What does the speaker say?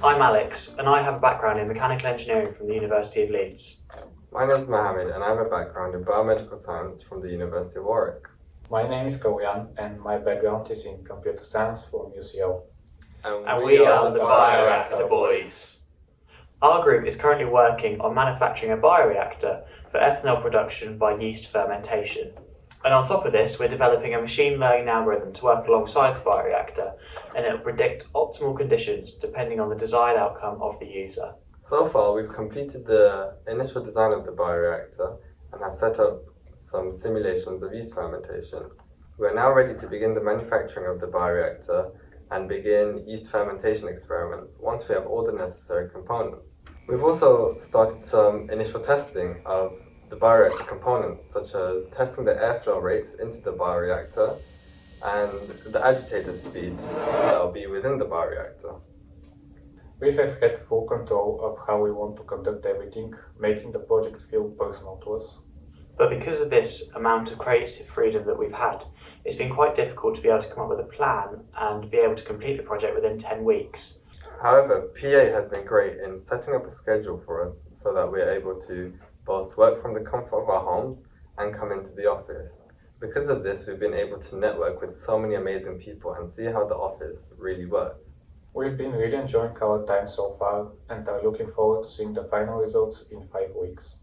I'm Alex, and I have a background in mechanical engineering from the University of Leeds. My name is Mohammed, and I have a background in biomedical science from the University of Warwick. My name is Kaloyan, and my background is in computer science from UCL. And we are the Bioreactor Boys. Our group is currently working on manufacturing a bioreactor for ethanol production by yeast fermentation. And on top of this, we're developing a machine learning algorithm to work alongside the bioreactor, and it will predict optimal conditions depending on the desired outcome of the user. So far, we've completed the initial design of the bioreactor and have set up some simulations of yeast fermentation. We are now ready to begin the manufacturing of the bioreactor and begin yeast fermentation experiments once we have all the necessary components. We've also started some initial testing of the bioreactor components, such as testing the airflow rates into the bioreactor and the agitator speed that will be within the bioreactor. We have had full control of how we want to conduct everything, making the project feel personal to us. But because of this amount of creative freedom that we've had, it's been quite difficult to be able to come up with a plan and be able to complete the project within 10 weeks. However, PA has been great in setting up a schedule for us so that we're able to both work from the comfort of our homes and come into the office. Because of this, we've been able to network with so many amazing people and see how the office really works. We've been really enjoying our time so far and are looking forward to seeing the final results in 5 weeks.